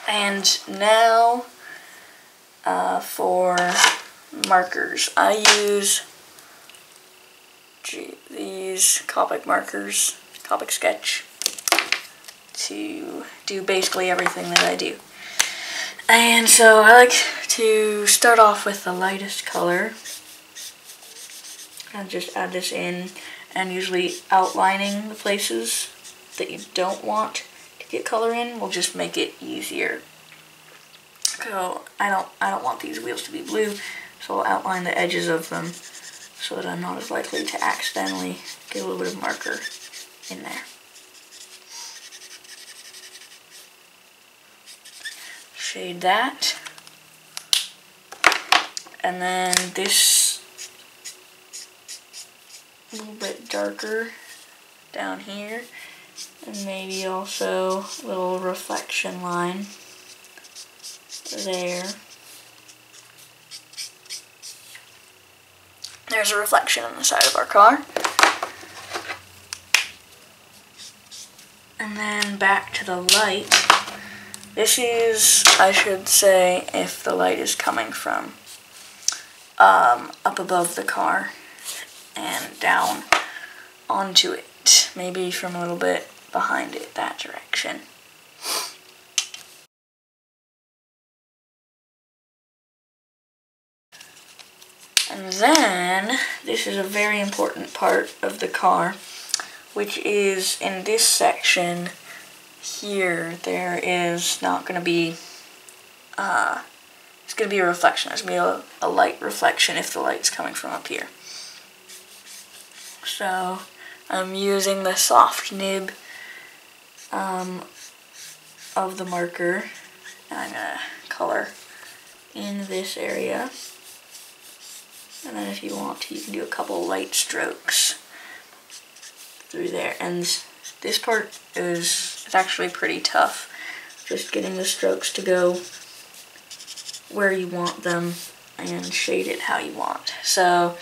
And now for markers, I use these Copic markers, Copic Sketch, to do basically everything that I do. And so I like to start off with the lightest color and just add this in, and usually outlining the places that you don't want to get color in will just make it easier. So I don't want these wheels to be blue, so I'll outline the edges of them so that I'm not as likely to accidentally get a little bit of marker in there. Shade that. And then this a little bit darker down here, and maybe also a little reflection line there. There's a reflection on the side of our car. And then back to the light. This is, I should say, if the light is coming from up above the car and down onto it. Maybe from a little bit behind it, that direction. And then, this is a very important part of the car, which is in this section here, there is not going to be, it's going to be a reflection. There's going to be a light reflection if the light's coming from up here. So, I'm using the soft nib of the marker, and I'm going to color in this area. And then if you want to, you can do a couple light strokes through there. And this part is actually pretty tough, just getting the strokes to go where you want them and shade it how you want. So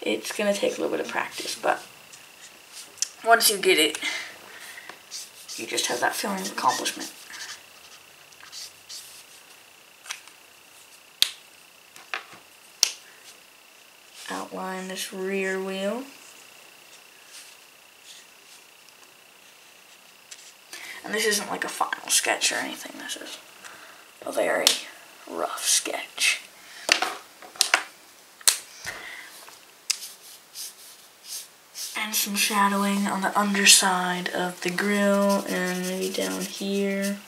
it's going to take a little bit of practice, but once you get it, you just have that feeling of accomplishment. Outline this rear wheel. And this isn't like a final sketch or anything, this is a very rough sketch. And some shadowing on the underside of the grill and maybe down here.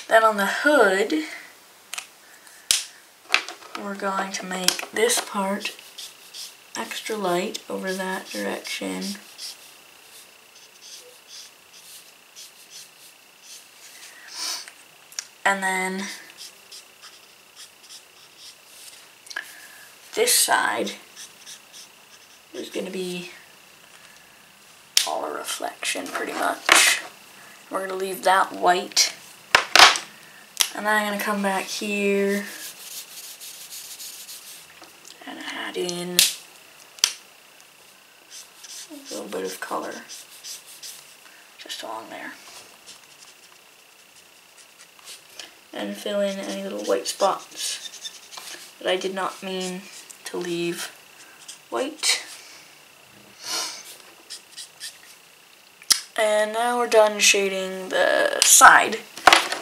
Then on the hood, we're going to make this part extra light over that direction. And then this side is going to be all a reflection pretty much. We're going to leave that white. And then I'm going to come back here and add in a little bit of color just along there. And fill in any little white spots that I did not mean to leave white. And now we're done shading the side,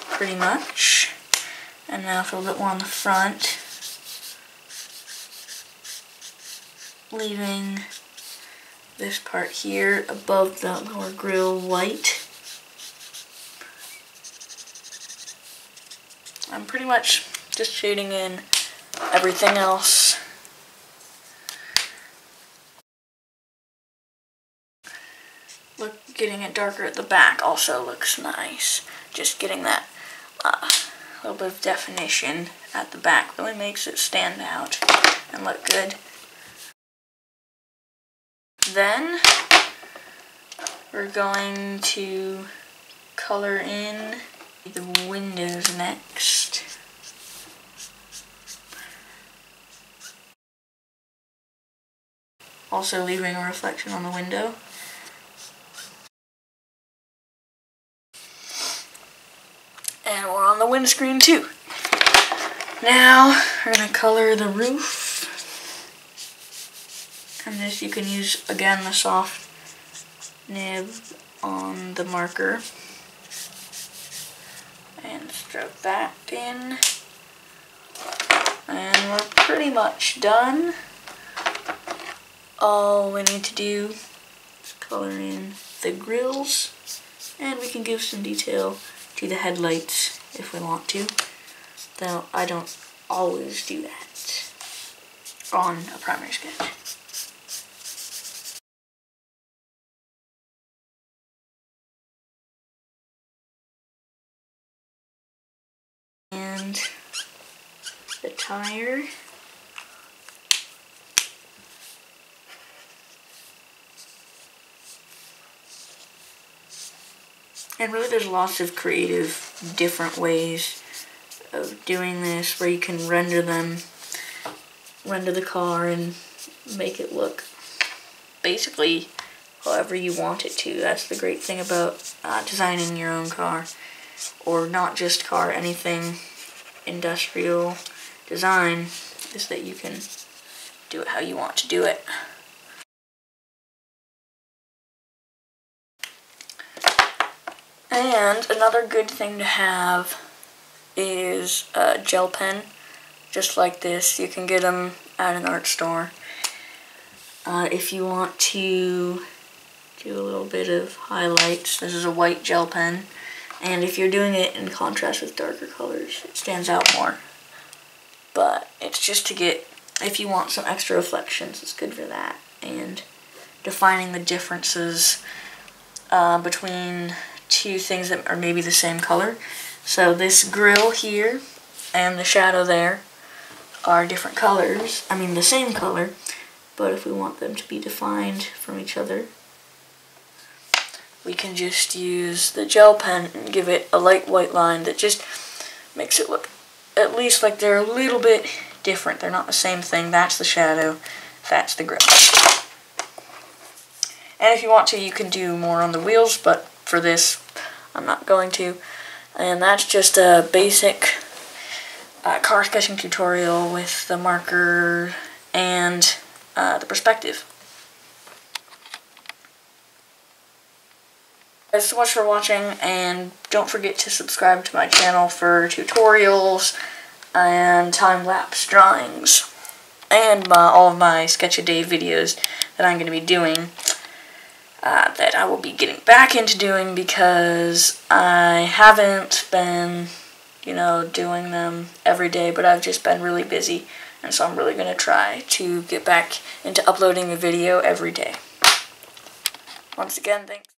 pretty much. And now for a little bit more on the front, leaving this part here above the lower grille white. I'm pretty much just shading in everything else. Look, getting it darker at the back also looks nice. Just getting that little bit of definition at the back really makes it stand out and look good. Then we're going to color in the windows next. also leaving a reflection on the window. And we're on the windscreen too. Now we're going to color the roof. And this you can use, again, the soft nib on the marker. And stroke that in. And we're pretty much done. All we need to do is color in the grills. And we can give some detail to the headlights if we want to. Though I don't always do that on a primary sketch. And the tire. And really there's lots of creative different ways of doing this where you can render the car and make it look basically however you want it to. That's the great thing about designing your own car, or not just car, anything industrial design, is that you can do it how you want to do it. And another good thing to have is a gel pen, just like this. You can get them at an art store. If you want to do a little bit of highlights, this is a white gel pen. And if you're doing it in contrast with darker colors, it stands out more. But it's just to get, if you want some extra reflections, it's good for that. And defining the differences between two things that are maybe the same color. So this grill here and the shadow there are different colors. I mean the same color, but if we want them to be defined from each other, we can just use the gel pen and give it a light white line that just makes it look at least like they're a little bit different. They're not the same thing. That's the shadow, that's the grill. And if you want to, you can do more on the wheels, but for this, I'm not going to. And that's just a basic car sketching tutorial with the marker and the perspective. Thanks so much for watching, and don't forget to subscribe to my channel for tutorials and time-lapse drawings and all of my sketch-a-day videos that I'm going to be doing. That I will be getting back into doing because I haven't been, doing them every day, but I've just been really busy, and so I'm really going to try to get back into uploading a video every day. Once again, thanks.